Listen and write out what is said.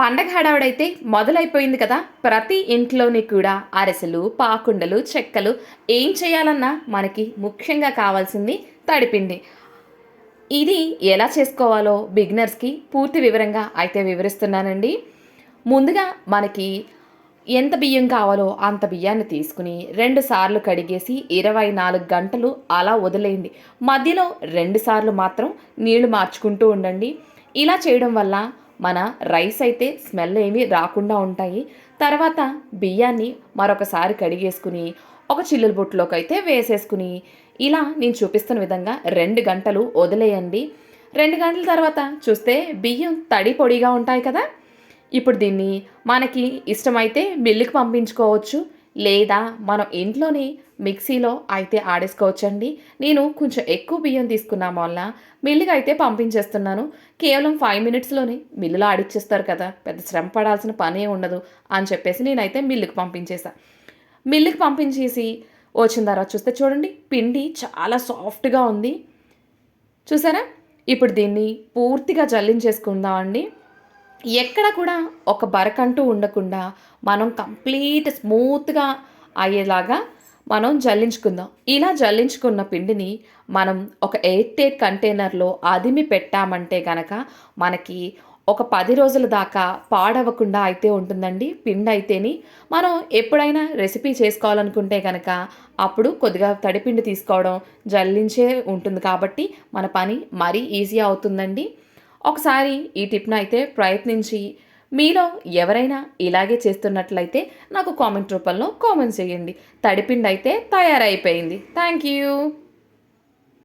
పండగ హడావిడైతే మొదలైపోయింది కదా! ప్రతి ఇంట్లోని కూడా అరిసెలు, పాకుండలు, చెక్కలు ఏం చేయాలన్నా మనకి ముఖ్యంగా కావాల్సింది తడిపిండి. ఇది ఎలా చేసుకోవాలో బిగినర్స్‌కి పూర్తి వివరంగా అయితే వివరిస్తున్నానండి. ముందుగా మనకి ఎంత బియ్యం కావాలో అంత బియ్యాన్ని తీసుకొని 2 సార్లు కడిగేసి 24 గంటలు అలా వదిలేయండి. మధ్యలో 2 సార్లు మాత్రం నీళ్లు మార్చుకుంటూ ఉండండి. ఇలా చేయడం వల్ల మన రైస్ అయితే స్మెల్ ఏమీ రాకుండా ఉంటాయి. తర్వాత బియ్యాన్ని మరొకసారి కడిగేసుకుని ఒక చిల్లుల బుట్టలోకైతే వేసేసుకుని ఇలా నేను చూపిస్తున్న విధంగా 2 గంటలు వదిలేయండి. 2 గంటల తర్వాత చూస్తే బియ్యం తడి పొడిగా ఉంటాయి కదా! ఇప్పుడు దీన్ని మనకి ఇష్టమైతే మిల్లుకి పంపించుకోవచ్చు. లేదా మనం ఇంట్లోనే మిక్సీలో అయితే ఆడేసుకోవచ్చండి. నేను కొంచెం ఎక్కువ బియ్యం తీసుకున్నాం వల్ల మిల్లుకి అయితే పంపించేస్తున్నాను. కేవలం 5 మినిట్స్‌లోనే మిల్లులో ఆడిచ్చేస్తారు కదా! పెద్ద శ్రమ పడాల్సిన పనే ఉండదు అని చెప్పేసి నేనైతే మిల్లుకి పంపించేసా. మిల్లుకి పంపించేసి వచ్చిన తర్వాత చూస్తే చూడండి పిండి చాలా సాఫ్ట్‌గా ఉంది. చూసారా? ఇప్పుడు దీన్ని పూర్తిగా జల్లించేసుకుందామండి. ఎక్కడ కూడా ఒక బరకంటూ ఉండకుండా మనం కంప్లీట్ స్మూత్‌గా అయ్యేలాగా మనం జల్లించుకుందాం. ఇలా జల్లించుకున్న పిండిని మనం ఒక ఎయిర్ టైట్ కంటైనర్‌లో అదిమి పెట్టామంటే గనక మనకి ఒక 10 రోజుల దాకా పాడవకుండా అయితే ఉంటుందండి పిండయితేని. మనం ఎప్పుడైనా రెసిపీ చేసుకోవాలనుకుంటే గనక అప్పుడు కొద్దిగా తడిపిండి తీసుకోవడం, జల్లించే ఉంటుంది కాబట్టి మన పని మరీ ఈజీ అవుతుందండి. ఒకసారి ఈ టిప్‌నయితే ప్రయత్నించి మీలో ఎవరైనా ఇలాగే చేస్తున్నట్లయితే నాకు కామెంట్ రూపంలో కామెంట్ చేయండి. తడిపిండయితే తయారైపోయింది. Thank you.